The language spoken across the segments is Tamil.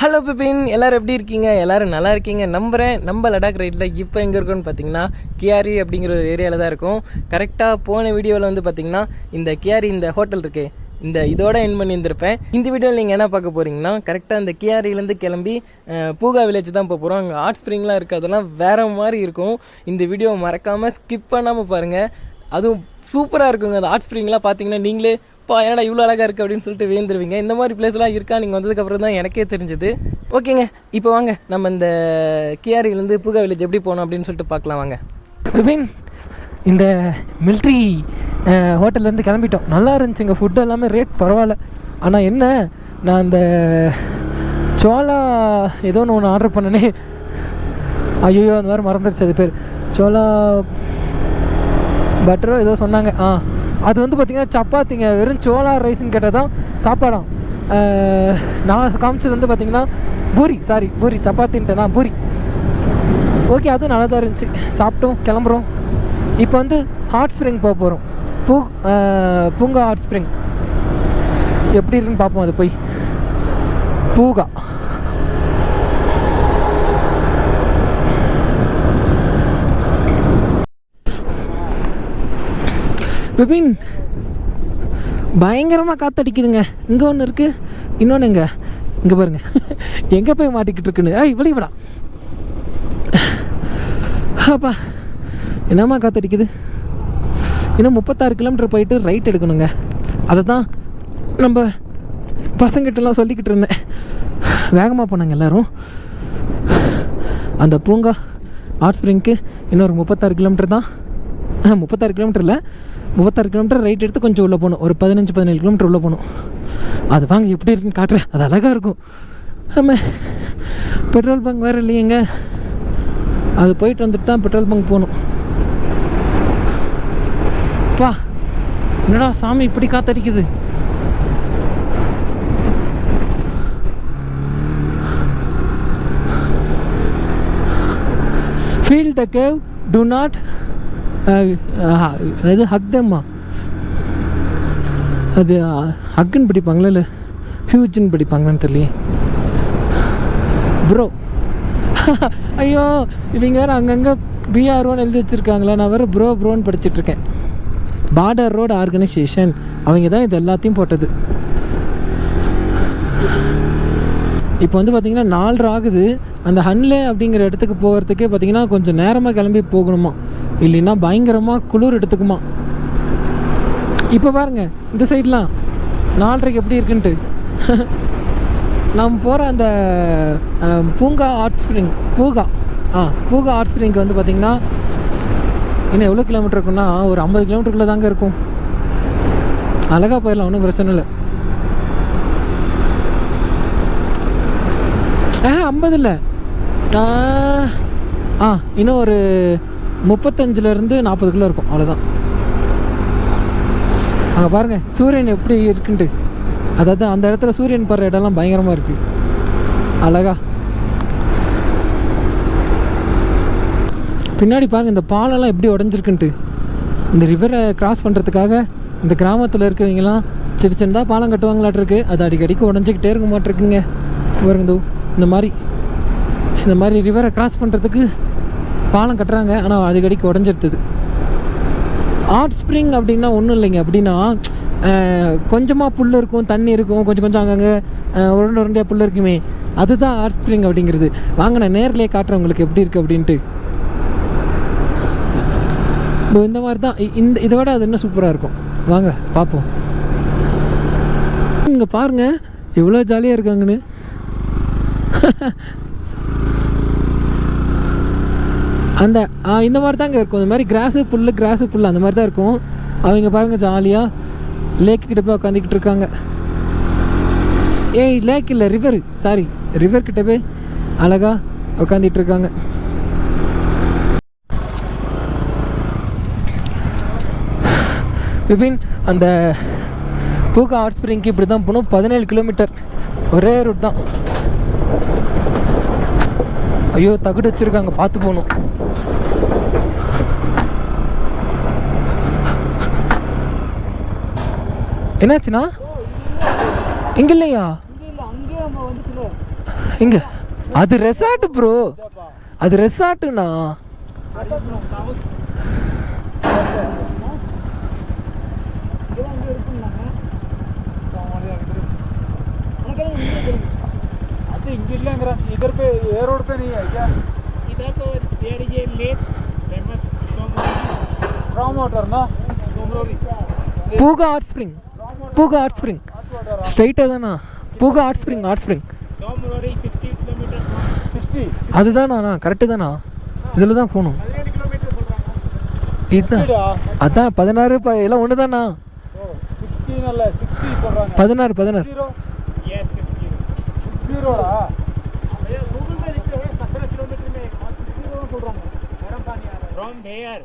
ஹலோ பிபின், எல்லோரும் எப்படி இருக்கீங்க? எல்லோரும் நல்லா இருக்கீங்க நம்புகிறேன். நம்ம லடாக் ரைட்டில் இப்போ எங்கே இருக்கோன்னு பார்த்தீங்கன்னா கியாரி அப்படிங்கிற ஒரு ஏரியாவில் தான் இருக்கும். கரெக்டாக போன வீடியோவில் வந்து பார்த்தீங்கன்னா இந்த கியாரி இந்த ஹோட்டல் இருக்கே இதோட என் பண்ணியிருந்திருப்பேன். இந்த வீடியோவில் நீங்கள் என்ன பார்க்க போகிறீங்கன்னா கரெக்டாக இந்த கியாரியிலேருந்து கிளம்பி பூகா வில்லேஜ் தான் போக போகிறோம். அங்கே ஹாட் ஸ்ப்ரிங்லாம் இருக்குது, அதெல்லாம் வேறு மாதிரி இருக்கும். இந்த வீடியோவை மறக்காமல் ஸ்கிப் பண்ணாமல் பாருங்கள். அதுவும் சூப்பராக இருக்குங்க. அந்த ஹாட் ஸ்ப்ரிங்லாம் பார்த்தீங்கன்னா நீங்களே என்னடா இவ்வளோ அழகாக இருக்குது அப்படின்னு சொல்லிட்டு வேந்துருவீங்க. இந்த மாதிரி பிளேஸ்லாம் இருக்கா நீங்கள் வந்ததுக்கப்புறம் தான் எனக்கே தெரிஞ்சது. ஓகேங்க, இப்போ வாங்க நம்ம இந்த கியாரியிலேருந்து பூகா வில்லேஜ் எப்படி போகணும் அப்படின்னு சொல்லிட்டு பார்க்கலாம் வாங்க. விபின், இந்த மிலிட்ரி ஹோட்டல்லேருந்து கிளம்பிட்டோம். நல்லா இருந்துச்சுங்க, ஃபுட்டு எல்லாமே ரேட் பரவாயில்ல. ஆனால் என்ன, நான் அந்த சோளா ஏதோ ஒன்று ஆர்டர் பண்ணனே, ஐயோ அந்த மாதிரி மறந்துருச்சு அது பேர். சோளா பட்டரோ ஏதோ சொன்னாங்க. அது வந்து பார்த்திங்கன்னா சப்பாத்திங்க, வெறும் சோளா ரைஸ்ன்னு கேட்டால் தான் சாப்பாடாம். நான் காமிச்சது வந்து பார்த்திங்கன்னா பூரி சப்பாத்தின்ட்டேனா பூரி. ஓகே, அதுவும் நல்லா தான் இருந்துச்சு. சாப்பிட்டோம், கிளம்புறோம். இப்போ வந்து ஹாட் ஸ்ப்ரிங் போக போகிறோம். பூங்கா ஹாட் ஸ்ப்ரிங் எப்படி இருக்குன்னு பார்ப்போம். அது போய் பூகா பிபின், பயங்கரமாக காற்றடிக்குதுங்க. இங்கே ஒன்று இருக்குது, இன்னொன்று இங்கே பாருங்கள் எங்கே போய் மாட்டிக்கிட்டு இருக்குன்னு. இவ்வளோ அப்பா என்னம்மா காற்றடிக்குது. இன்னும் 36 கிலோமீட்டர் போயிட்டு ரைட் எடுக்கணுங்க. அதை தான் நம்ம பசங்கிட்டலாம் சொல்லிக்கிட்டு இருந்தேன். வேகமாக போனாங்க எல்லோரும். அந்த பூங்கா ஹாட் ஸ்ப்ரிங்க்கு இன்னொரு 36 கிலோமீட்டர் தான். 36 கிலோமீட்டர் இல்லை, 36 கிலோமீட்டர் ரைட் எடுத்து கொஞ்சம் உள்ளே போகணும். ஒரு 15-17 கிலோமீட்டர் உள்ளே போகணும். அது வாங்க எப்படி இருக்குன்னு காட்டுறேன். அது அழகாக இருக்கும். ஆமாம், பெட்ரோல் பங்க் வேறு இல்லையேங்க. அது போயிட்டு வந்துட்டு தான் பெட்ரோல் பங்க் போகணும். பா, என்னடா சாமி இப்படி காத்தடிக்குது. Feel the cave, do not அது ஹக் தம்மா. அது ஹக்குன்னு படிப்பாங்களா இல்லை ஹியூஜ்ன்னு படிப்பாங்களான்னு தெரியலையே ப்ரோ. ஐயோ, இவங்க வேறு அங்கங்கே பிஆர்ஓன்னு எழுதி வச்சுருக்காங்களா. நான் வேறு ப்ரோன்னு படிச்சுட்ருக்கேன். பார்டர் ரோடு ஆர்கனைசேஷன், அவங்க தான் இது எல்லாத்தையும் போட்டது. இப்போ வந்து பார்த்திங்கன்னா 4:30 ஆகுது. அந்த ஹன்லே அப்படிங்கிற இடத்துக்கு போகிறதுக்கே பார்த்திங்கன்னா கொஞ்சம் நேரமாக கிளம்பி போகணுமா, இல்லைன்னா பயங்கரமாக குளிர் எடுத்துக்குமா. இப்போ பாருங்கள் இந்த சைட்லாம் 4:30 எப்படி இருக்குன்ட்டு. நம்ம போகிற அந்த பூங்கா ஹாட் ஸ்ப்ரிங் பூகா ஹாட் ஸ்ப்ரிங்க்கு வந்து பார்த்திங்கன்னா இன்னும் எவ்வளோ கிலோமீட்டர் இருக்குன்னா ஒரு 50 கிலோமீட்டருக்குள்ளே தாங்க இருக்கும். அழகாக போயிடலாம், ஒன்றும் பிரச்சனை இல்லை. 50 இல்லை, இன்னும் ஒரு 35-40 கிலோ இருக்கும், அவ்வளோதான். அங்கே பாருங்கள் சூரியன் எப்படி இருக்குன்ட்டு. அதாவது அந்த இடத்துல சூரியன் படுற இடம்லாம் பயங்கரமாக இருக்குது, அழகா. பின்னாடி பாருங்கள் இந்த பாலெல்லாம் எப்படி உடஞ்சிருக்குன்ட்டு. இந்த ரிவரை கிராஸ் பண்ணுறதுக்காக இந்த கிராமத்தில் இருக்கவங்கலாம் சின்னதாக பாலம் கட்டுவாங்களாட்டிருக்கு. அது அடிக்கடிக்கு உடஞ்சிக்கிட்டே இருக்க மாட்டிருக்குங்க. பாருங்க இந்த மாதிரி ரிவரை கிராஸ் பண்ணுறதுக்கு பாலம் கட்டுறாங்க, ஆனால் அடிக்கடிக்கு உடஞ்சிருக்குது. ஹாட் ஸ்ப்ரிங் அப்படின்னா ஒன்றும் இல்லைங்க. அப்படின்னா கொஞ்சமாக புல் இருக்கும், தண்ணி இருக்கும், கொஞ்சம் அங்கங்கே உருண்டையாக புல் இருக்குமே, அதுதான் ஹாட் ஸ்ப்ரிங் அப்படிங்கிறது. வாங்க நான் நேர்லேயே காட்டுறேன் உங்களுக்கு எப்படி இருக்குது அப்படின்ட்டு. இந்த மாதிரி தான் இதை விட அது இன்னும் சூப்பராக இருக்கும். வாங்க பார்ப்போம். இங்கே பாருங்கள் எவ்வளோ ஜாலியாக இருக்காங்கன்னு. இந்த மாதிரி தாங்க இருக்கும். இந்த மாதிரி கிராஸு புல் அந்த மாதிரி தான் இருக்கும். அவங்க பாருங்கள் ஜாலியாக லேக்கு கிட்ட போய் உட்காந்துக்கிட்டு இருக்காங்க. லேக் இல்லை, ரிவர் கிட்ட போய் அழகாக உட்காந்துட்டு இருக்காங்க. விபின், அந்த பூகா ஹாட் ஸ்ப்ரிங்க்கு இப்படி தான் போகணும். 17 கிலோமீட்டர் ஒரே ரூட் தான். ஐயோ, தகுடு வச்சுருக்காங்க, பார்த்து போகணும். என்னாச்சுண்ணா? இங்கே இல்லையா? இங்க அது ரெசார்ட் ப்ரோ, அது ரெசார்ட்டுண்ணா. इधर पे ए रोड पे नहीं है क्या? इधर तो there is a lake famous storm water ना Tso Moriri Puga hot spring, Puga hot spring ஸ்ட்ரைட்டாக தானா? Puga hot spring, hot spring Tso Moriri 60 kilometre 60 அதுதானா? கரெக்டு தானா? இதில் தான் போகணும். 17 किलोमीटर சொல்றாங்க. இதுதான் அதான் 16 எல்லாம் ஒன்று தானா? 16 அல்ல 60 சொல்றாங்க. 16 16 यस 60 60 भैया गूगल में लिखे हैं 17 किलोमीटर में 60 சொல்றாங்க. गरम पानी आ रहा है from there,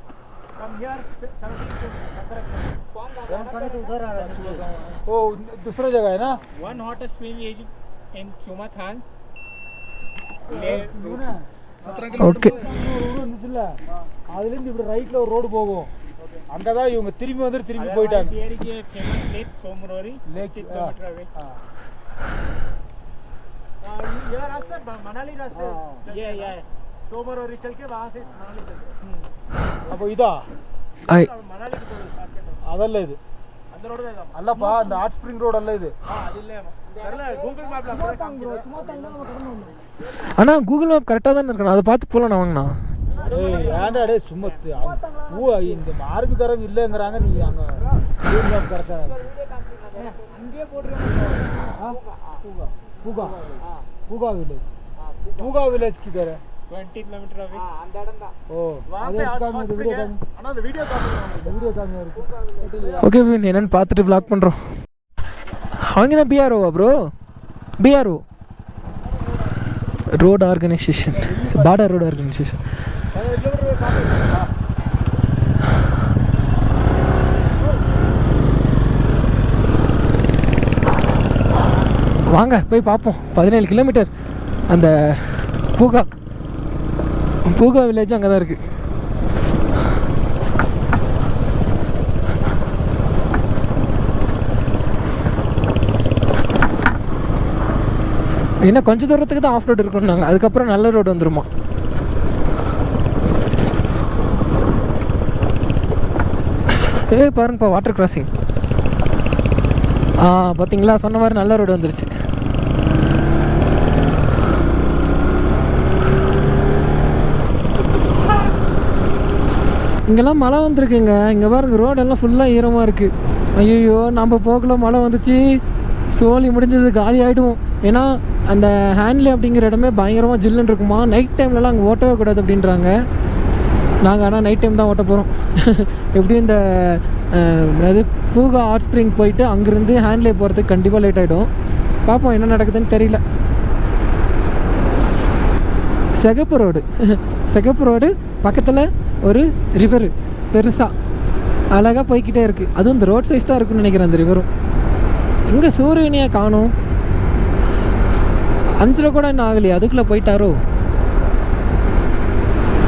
from here 17 kilometre गरम पानी तो उधर आ रहा है. वो दूसरा जगह है ना. One hot spring is in Chumathang. Okay. இருந்துச்சுல்ல, அதுலேருந்து இப்படி ரைட்டில் ஒரு ரோடு போகும். அங்கே தான் இவங்க திரும்பி வந்து திரும்பி போயிட்டாங்க. There is a famous lake Tso Moriri lake kilometre away. ये रास्ता मनाली रास्ते ये सोमरोली चल के वहां से मनाली चलते. அப்போ இதா ஐ मनाली की शॉर्टकट அதல்ல இது அந்த ரோடு தான். அல்லப்பா, அந்த ஹாட் ஸ்ப்ரிங் ரோடு அல்ல இது. அதில்ல தெரியல கூகுள் மேப்ல அப்படியே காமிக்குது. அண்ணா கூகுள் மேப் கரெக்டாக தானே இருக்கணும், அதை பார்த்து போகலாம். நான் வாங்கண்ணா. ஏய் ஏன்டா டேய் சும்மா இந்த ஆர்மிக்காரங்க இல்லைங்கிறாங்க. நீ அங்கே கூகுள் மேப் கரெக்டாக இங்கே போட்டுருங்க. பூகா பூகா வில்லேஜ், பூகா வில்லேஜ் கிதர் 20 किलोमीटर अवे. அந்த இடம் தான். ஓ वहां पे आज வீடியோ காமி. ஆனா அந்த வீடியோ காமிங்க இருக்கு. ஓகே என்னென்னு பார்த்துட்டு வ்ளாக் பண்ணுறோம். அவங்க தான் பிஆர்ஓவா bro? BRO road organisation, border road organisation. வாங்க போய் பார்ப்போம். 17 கிலோமீட்டர் அந்த பூகா பூகா வில்லேஜ் அங்கே தான் இருக்குது. என்ன கொஞ்சம் தூரத்துக்கு தான் ஆஃப் ரோடு இருக்கணும் நாங்கள், அதுக்கப்புறம் நல்ல ரோடு வந்துருமா. பாருங்கப்பா வாட்டர் கிராசிங். பார்த்தீங்களா, சொன்ன மாதிரி நல்ல ரோடு வந்துருச்சு. இங்கெல்லாம் மழை வந்திருக்குங்க. இங்கே பாருங்க ரோடெல்லாம் ஃபுல்லாக ஈரமாக இருக்குது. ஐயோ நம்ம போகல, மழை வந்துச்சு, சோழி முடிஞ்சது, காலி ஆகிடுவோம். ஏன்னா அந்த ஹேண்ட்லே அப்படிங்கிற இடமே பயங்கரமாக ஜில்லுன்னு இருக்குமா. நைட் டைம்லலாம் அங்கே ஓட்டவே கூடாது அப்படின்றாங்க. நாங்கள் ஆனால் நைட் டைம் தான் ஓட்ட போகிறோம். எப்படியும் இந்த அதாவது பூகா ஹாட் ஸ்ப்ரிங் போயிட்டு அங்கேருந்து ஹேண்ட்லே போகிறதுக்கு கண்டிப்பாக லேட் ஆகிடும். பார்ப்போம் என்ன நடக்குதுன்னு தெரியல. சிகப்பு ரோடு, சிகப்பு ரோடு பக்கத்தில் ஒரு ரிவரு பெருசாக அழகாக போய்கிட்டே இருக்குது. அதுவும் இந்த ரோட் சைஸ் தான் இருக்குன்னு நினைக்கிறேன் அந்த ரிவரும். எங்கே சூரியனையாக காணும். 5 கூட இன்னும் ஆகலையா, அதுக்குள்ளே போயிட்டாரோ.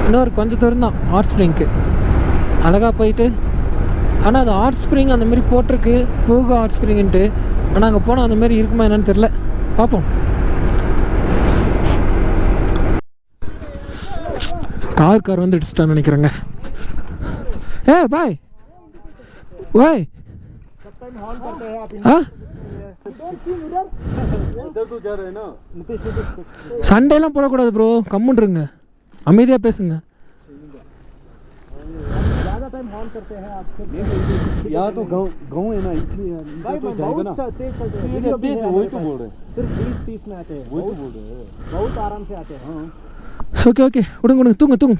இன்னொரு கொஞ்சம் தூரம் தான் ஹாட் ஸ்ப்ரிங்க்கு. அழகாக போயிட்டு, ஆனால் அது ஹாட் ஸ்ப்ரிங் அந்தமாரி போட்டிருக்கு, பூகா ஹாட் ஸ்ப்ரிங்ன்ட்டு. ஆனால் அங்கே போனால் அந்தமாரி இருக்குமா என்னன்னு தெரில, பார்ப்போம். கார் வந்து இடிச்சிட்டான்னு நினைக்கிறேங்க. பாய் பாய். சண்டைலாம் போடக்கூடாது ப்ரோ, கம்முன்றுங்க, அமைதியாக பேசுங்க. यहाँ तो गाँव है ना, इसलिए तो जाएगा ना। वही तो बोल रहे हैं, सिर्फ 20-30 में आते हैं, वही तो बोल रहे हैं, बहुत आराम से आते हैं. ஓகே ஓகே, விடுங்க தூங்க தூங்க.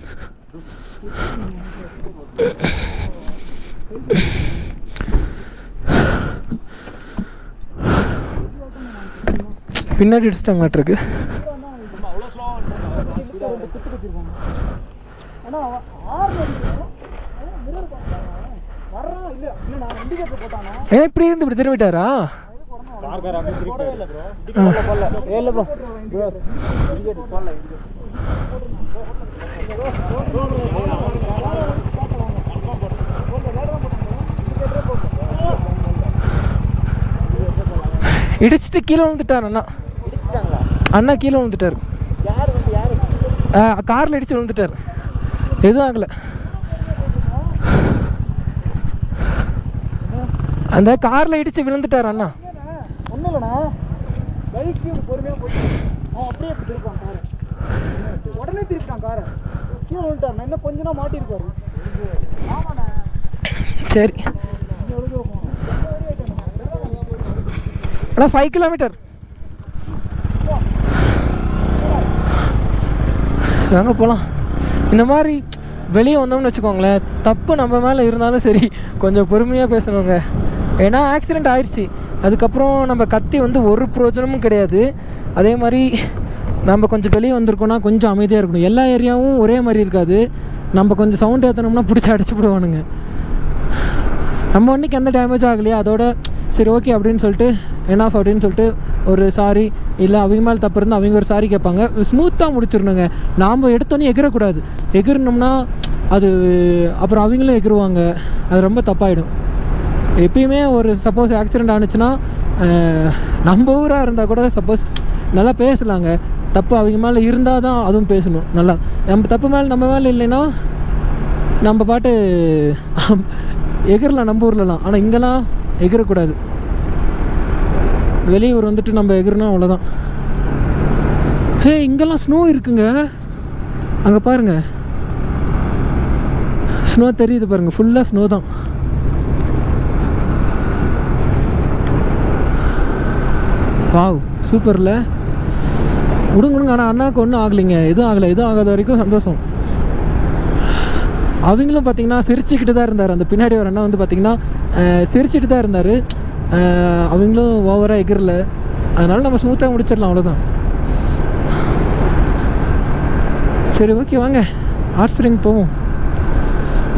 பின்னாடி அடிச்சிட்டாங்களாட்டிருக்கு. இப்படி இருந்து இப்படி திரும்பிட்டாரா? இடிச்சிட்டு கீழே விழுந்துட்டான் அண்ணா. அண்ணா கீழே விழுந்துட்டார். யார் வந்து யார் காரில் அடித்து விழுந்துட்டார். எதுவும் ஆகலை. அந்த காரில் இடித்து விழுந்துட்டார் அண்ணா. ஒன்றும் இல்லைண்ணா, பைக்கு பொறுமையாக போயிட்டு அவன் அப்படியே திருப்பான் காரை, உடனே திருப்பிட்டான் காரை, கீழே விழுந்துட்டார். நான் இன்னும் கொஞ்சம் தான் மாட்டியிருப்பாரு. ஆமாண்ணா. சரி அண்ணா 5 கிலோமீட்டர் வாங்க போகலாம். இந்த மாதிரி வெளியே வந்தோம்னு வச்சுக்கோங்களேன், தப்பு நம்ம மேலே இருந்தாலும் சரி கொஞ்சம் பொறுமையாக பேசணுங்க. ஏன்னா ஆக்சிடெண்ட் ஆயிடுச்சு, அதுக்கப்புறம் நம்ம கத்தி வந்து ஒரு பிரயோஜனமும் கிடையாது. அதே மாதிரி நம்ம கொஞ்சம் வெளியே வந்திருக்கோன்னா கொஞ்சம் அமைதியாக இருக்கணும். எல்லா ஏரியாவும் ஒரே மாதிரி இருக்காது. நம்ம கொஞ்சம் சவுண்ட் ஏற்றணும்னா பிடிச்சி அடிச்சு விடுவானுங்க. நம்ம வண்டிக்கு எந்த டேமேஜ் ஆகலையா, அதோட சரி ஓகே அப்படின்னு சொல்லிட்டு என்னாஃப் அப்படின்னு சொல்லிட்டு ஒரு சாரி, இல்லை அவங்க மேலே தப்பு இருந்தால் அவங்க ஒரு சாரி கேட்பாங்க. ஸ்மூத்தாக முடிச்சிடணுங்க. நாம் எடுத்தோன்னே எகிரக்கூடாது. எகிரணும்னா அது அப்புறம் அவங்களும் எகிருவாங்க, அது ரொம்ப தப்பாயிடும். எப்பயுமே ஒரு சப்போஸ் ஆக்சிடெண்ட் ஆனிச்சுன்னா நம்ம ஊராக இருந்தால் கூட சப்போஸ் நல்லா பேசலாங்க. தப்பு அவங்க மேலே இருந்தால் தான் அதுவும் பேசணும் நல்லா. நம்ம தப்பு மேலே நம்ம மேலே இல்லைன்னா நம்ம பாட்டு எகிரலாம் நம்ம ஊர்லலாம். ஆனால் இங்கெல்லாம் எகிரக்கூடாது. வெளியூர் வந்துட்டு நம்ம எகிரணும் அவ்வளோதான். ஹே, இங்கெல்லாம் ஸ்னோ இருக்குங்க. அங்கே பாருங்கள், ஸ்னோ தெரியுது பாருங்கள், ஃபுல்லாக ஸ்னோ தான். வாவ், சூப்பரில் விடுங்க. ஆனால் அண்ணாவுக்கு ஒன்றும் ஆகலைங்க, எதுவும் ஆகலை. எதுவும் ஆகாத வரைக்கும் சந்தோஷம். அவங்களும் பார்த்திங்கன்னா சிரிச்சுக்கிட்டு தான் இருந்தார். அந்த பின்னாடி ஒரு அண்ணா வந்து பார்த்திங்கன்னா சிரிச்சுட்டு தான் இருந்தார். அவங்களும் ஓவராக எகிரல. அதனால் நம்ம ஸ்மூத்தாக முடிச்சிடலாம், அவ்வளோதான். சரி ஓகே, வாங்க ஹாட் ஸ்ப்ரிங் போவோம்.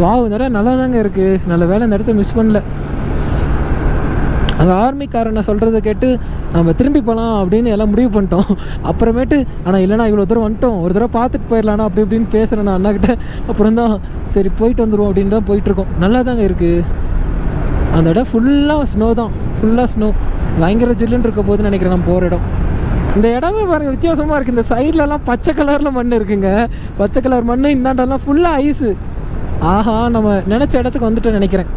வாவ், இந்த இடம் நல்லா தாங்க இருக்குது. நல்ல வேலை இந்த இடத்த மிஸ் பண்ணல. அங்கே ஆர்மிக்காரனை சொல்கிறத கேட்டு நம்ம திரும்பி போகலாம் அப்படின்னு எல்லாம் முடிவு பண்ணிட்டோம். அப்புறமேட்டு ஆனால் இல்லைனா இவ்வளோ தூரம் வந்துட்டோம், ஒரு தடவை பார்த்துட்டு போயிடலான்னா அப்படி இப்படின்னு பேசுகிறேன் நான் அண்ணாக்கிட்ட. அப்புறம் தான் சரி போயிட்டு வந்துடுவோம் அப்படின்னு தான் போயிட்டுருக்கோம். நல்லா தாங்க இருக்குது. அந்த இடம் ஃபுல்லாக ஸ்னோ தான், ஃபுல்லாக ஸ்னோ. பயங்கர ஜில்லுன்னு இருக்க போதுன்னு நினைக்கிறேன் நம்ம போகிற இடம். இந்த இடமே பாருங்கள் வித்தியாசமாக இருக்குது. இந்த சைட்லலாம் பச்சை கலரில் மண் இருக்குங்க, பச்சை கலர் மண். இந்தாண்டெல்லாம் ஃபுல்லாக ஐஸு. ஆஹா, நம்ம நினச்ச இடத்துக்கு வந்துட்டு நினைக்கிறேன்.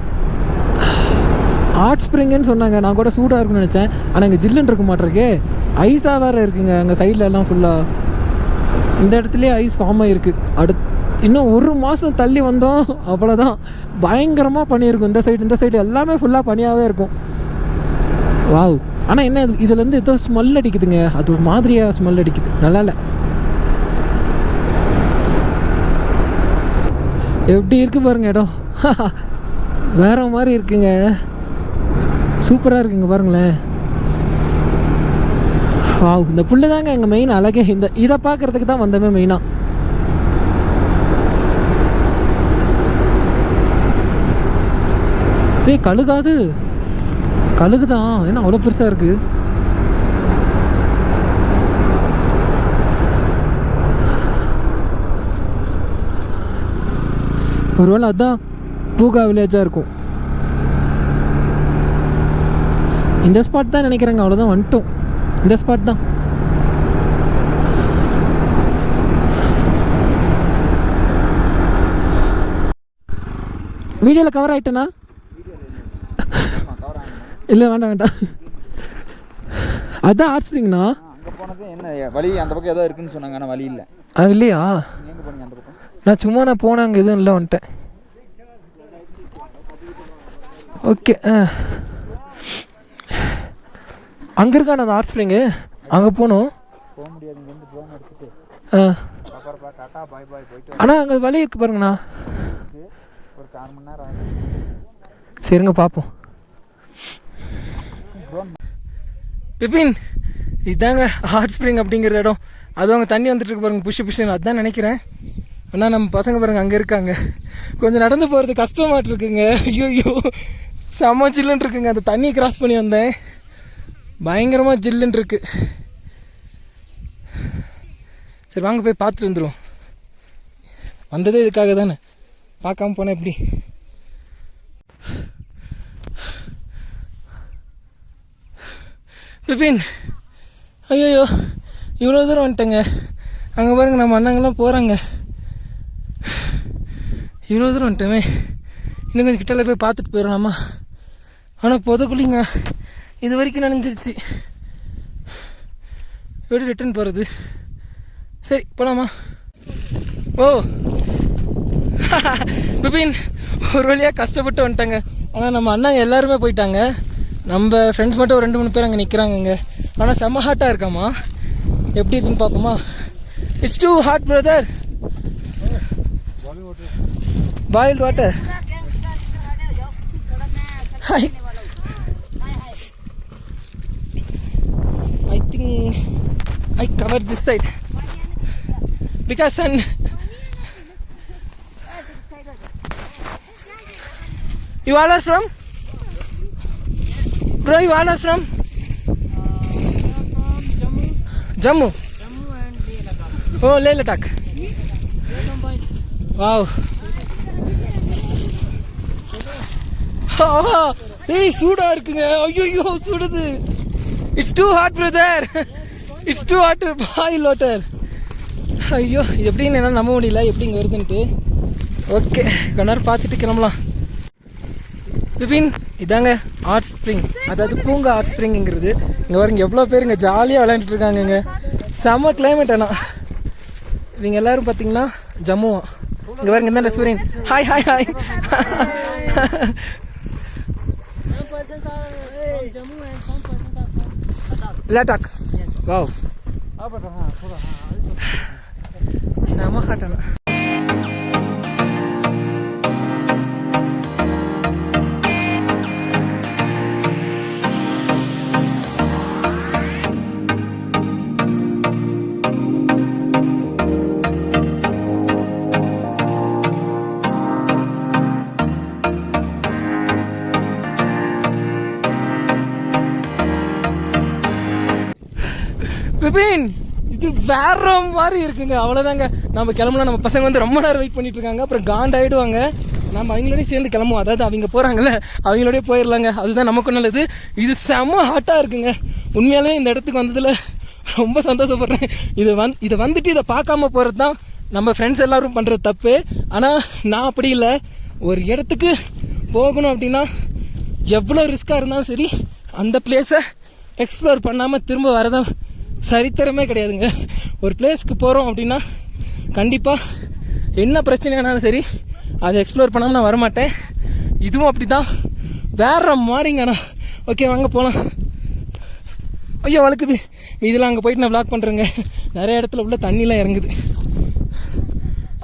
ஹாட் ஸ்ப்ரிங்குன்னு சொன்னாங்க, நான் கூட சூடாக இருக்குன்னு நினச்சேன். ஆனால் இங்கே ஜில்லுன்னு இருக்க மாட்டிருக்கே, ஐஸாக வேறு இருக்குங்க. அங்கே சைடில் எல்லாம் ஃபுல்லாக இந்த இடத்துலையே ஐஸ் ஃபார்ம் ஆகிருக்கு. இன்னும் 1 மாதம் தள்ளி வந்தோம், அவ்வளோதான். பயங்கரமாக பண்ணியிருக்கும். இந்த சைடு எல்லாமே ஃபுல்லாக பனியாகவே இருக்கும். வாவ். ஆனால் என்ன இதுலேருந்து ஏதோ ஸ்மெல் அடிக்குதுங்க, அது ஒரு மாதிரியாக ஸ்மெல் அடிக்குது, நல்லா இல்லை. எப்படி இருக்குது பாருங்கள் இடம், வேறு மாதிரி இருக்குங்க, சூப்பராக இருக்குங்க பாருங்களேன். வாவ், இந்த புல்லு தாங்க எங்கள் மெயின் அழகே. இதை பார்க்குறதுக்கு தான் வந்தோமே மெயினாக. ஏய், கழுகு தான், ஏன்னா அவ்வளோ பெருசாக இருக்குது. ஒருவேளை அதுதான் பூகா வில்லேஜாக இருக்கும். இந்த ஸ்பாட் தான் நினைக்கிறேங்க, அவ்வளோதான் வந்துட்டோம். இந்த ஸ்பாட் தான். வீடியோவில் கவர் ஆகிட்டேண்ணா? இல்லை, வேண்டாம். அதுதான் ஹாட் ஸ்ப்ரிங்ண்ணா. அங்கே போனது என்ன வழி, அந்த பக்கம் ஏதோ இருக்குன்னு சொன்னாங்க, ஆனால் வழி இல்லை. இல்லையா? எங்கே போனீங்க அந்த பக்கம்? நான் போனேன், அங்கே எதுவும் இல்லை, வந்துட்டேன். ஓகே, அங்கே இருக்காண்ணா அந்த ஹாட் ஸ்ப்ரிங்கு, அங்கே போகணும். போக முடியாது, இங்கேருந்து ட்ரோன் எடுத்துட்டு டாட்டா பாய் போயிட்டு. ஆனால் அங்கே வழி இருக்குது பாருங்கண்ணா, ஒரு 1/4 மணி நேரம் ஆகும். சரிங்க, பார்ப்போம். பிபின், இதுதாங்க ஹாட் ஸ்ப்ரிங் அப்படிங்கிற இடம். அது அவங்க தண்ணி வந்துட்டு இருக்கு பாருங்க, புஷ்ஷுன்னு அதுதான் நினைக்கிறேன். ஆனால் நம்ம பசங்க பாருங்க அங்கே இருக்காங்க. கொஞ்சம் நடந்து போகிறது கஷ்டமாட்டு இருக்குங்க. ஐயோ, செம்ம ஜில்லுன்னு இருக்குங்க. அந்த தண்ணியை கிராஸ் பண்ணி வந்தேன், பயங்கரமாக ஜில்லுன்னு இருக்கு. சரி வாங்க போய் பார்த்துட்டு வந்துடுவோம். வந்ததே இதுக்காக தானே, பார்க்காம போனேன் எப்படி. பிபின், ஐயோ இவ்வளோ தூரம் வந்துட்டேங்க. அங்கே பாருங்க நம்ம அண்ணங்களாம் போகிறாங்க. இவ்வளோ தூரம் வந்துட்டோமே, இன்னும் கொஞ்சம் கிட்டல போய் பார்த்துட்டு போயிடலாமா? ஆனால் புதக்குள்ளிங்க இது வரைக்கும் நனைஞ்சிருச்சு. எப்படி ரிட்டர்ன் போகிறது? சரி போகலாமா? ஓ பிபின் ஒரு வழியாக கஷ்டப்பட்டு வந்துட்டாங்க. ஆனால் நம்ம அண்ணாங்க எல்லாருமே போயிட்டாங்க. நம்ம ஃப்ரெண்ட்ஸ் மட்டும் ஒரு 2-3 பேர் அங்கே நிற்கிறாங்கங்க. ஆனால் செம்ம ஹாட்டாக இருக்காமா? எப்படி இருக்குன்னு பார்ப்போமா? It's too hot brother. Boiled water. Hi. I think I cover this side because sun. You all are from? Bro, you all are from? Jammu. Oh, Leh Ladakh. Wow. ஏய் சூடா இருக்குங்க. ஐயோ சுடுது. It's too hot brother. It's too hot boil water. ஐயோ இது எப்படின்னு என்னால் நம்ப முடியல எப்படி இங்கே வருதுன்ட்டு. ஓகே கொஞ்ச நேரம் பார்த்துட்டு கிளம்பலாம். பிபின் இதாங்க ஹாட் ஸ்ப்ரிங், அதாவது பூங்கா ஹாட் ஸ்ப்ரிங்கிறது. இங்கே பாருங்க எவ்வளோ பேர் இங்கே ஜாலியாக விளையாண்டுட்டு இருக்காங்கங்க. செம்ம கிளைமேட். ஆனால் இவங்க எல்லாரும் பார்த்தீங்கன்னா ஜம்முவா. இங்கே பாருங்க இந்த ரெஸ்பிரின். Hi hi hi. Ladakh. Wow. Sama hatana. Bipin இது வேற மாதிரி இருக்குங்க. அவ்வளோதாங்க நம்ம கிளம்பலாம். நம்ம பசங்க வந்து ரொம்ப நேரம் வெயிட் பண்ணிட்டு இருக்காங்க. அப்புறம் காண்டாயிடுவாங்க. நம்ம அவங்களோடய சேர்ந்து கிளம்புவோம். அதாவது அவங்க போகிறாங்கல்ல அவங்களோடய போயிடலாங்க. அதுதான் நமக்கு நல்லது. இது செம்ம ஹாட்டாக இருக்குங்க. உண்மையாலே இந்த இடத்துக்கு வந்ததில் ரொம்ப சந்தோஷப்படுறேன். இதை வந்துட்டு இதை பார்க்காம போகிறது தான் நம்ம ஃப்ரெண்ட்ஸ் எல்லோரும் பண்ணுறது தப்பு. ஆனால் நான் அப்படி இல்லை. ஒரு இடத்துக்கு போகணும் அப்படின்னா எவ்வளோ ரிஸ்க்காக இருந்தாலும் சரி அந்த பிளேஸை எக்ஸ்ப்ளோர் பண்ணாமல் திரும்ப வரதான் சரித்திரமே கிடையாதுங்க. ஒரு பிளேஸ்க்கு போகிறோம் அப்படின்னா கண்டிப்பாக என்ன பிரச்சனையானாலும் சரி அதை எக்ஸ்ப்ளோர் பண்ணாமல் நான் வரமாட்டேன். இதுவும் அப்படி தான் வேற மாதிரிங்கண்ணா. ஓகே வாங்க போகலாம். ஐயோ வளர்க்குது. இதெல்லாம் அங்கே போயிட்டு நான் விளாக் பண்ணுறேங்க. நிறைய இடத்துல உள்ள தண்ணிலாம் இறங்குது.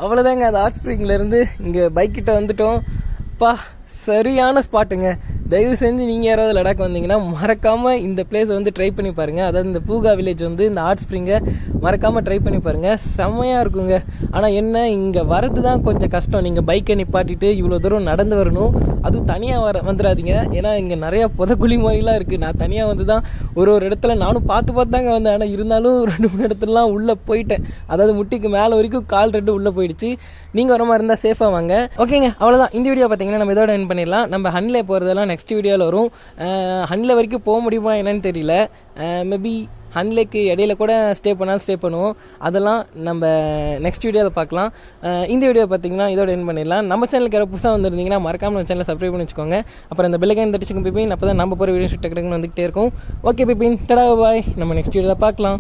அவ்வளோதாங்க அந்த ஹாட் ஸ்ப்ரிங்லேருந்து இங்கே பைக் கிட்ட வந்துட்டோம். சரியான ஸ்பாட்டுங்க. தயவு செஞ்சு நீங்கள் யாராவது லடாக் வந்தீங்கன்னா மறக்காமல் இந்த பிளேஸை வந்து ட்ரை பண்ணி பாருங்கள். அதாவது இந்த பூகா வில்லேஜ் வந்து இந்த ஹாட் ஸ்ப்ரிங்கை மறக்காமல் ட்ரை பண்ணி பாருங்கள். செம்மையாக இருக்குங்க. ஆனால் என்ன இங்கே வரது தான் கொஞ்சம் கஷ்டம். நீங்கள் பைக்கை நிப்பாட்டிட்டு இவ்வளோ தூரம் நடந்து வரணும். அதுவும் தனியாக வந்துடாதீங்க. ஏன்னா இங்கே நிறையா புதக்குழி மாதிரிலாம் இருக்குது. நான் தனியாக வந்து தான் ஒரு இடத்துல நானும் பார்த்து தாங்க வந்தேன். ஆனால் இருந்தாலும் 2-3 இடத்துலலாம் உள்ளே போயிட்டேன். அதாவது முட்டிக்கு மேலே வரைக்கும் கால் 2 உள்ளே போயிடுச்சு. நீங்கள் வர மாதிரி இருந்தால் சேஃபாக வாங்க. ஓகேங்க அவ்வளோதான். இந்த வீடியோ பார்த்தீங்கன்னா நம்ம இதோட என் பண்ணிடலாம். நம்ம ஹன்லே போகிறதெல்லாம் நெக்ஸ்ட் வீடியோவில் வரும். ஹன்லே வரைக்கும் போக முடியுமா என்னன்னு தெரியல. மேபி ஹன்லேக்கு இடையில கூட ஸ்டே பண்ணாலும் ஸ்டே பண்ணுவோம். அதெல்லாம் நம்ம நெக்ஸ்ட் வீடியோவில் பார்க்கலாம். இந்த வீடியோ பார்த்தீங்கன்னா இதோட என் பண்ணிடலாம். நம்ம சேனலுக்கு யாராவது புதுசாக வந்திருந்தீங்கன்னா மறக்காமல் நம்ம சேனலை சப்ஸ்கிரைப் பண்ணி வச்சுக்கோங்க. அப்புறம் இந்த பெல் ஐகான் தட்டிச்சுங்க பிபின். அப்போ தான் நம்ம போகிற வீடியோ டக்கு டக்குன்னு வந்துகிட்டே இருக்கும். ஓகே பிபின் டடா பாய். நம்ம நெக்ஸ்ட் வீடியோவில் பார்க்கலாம்.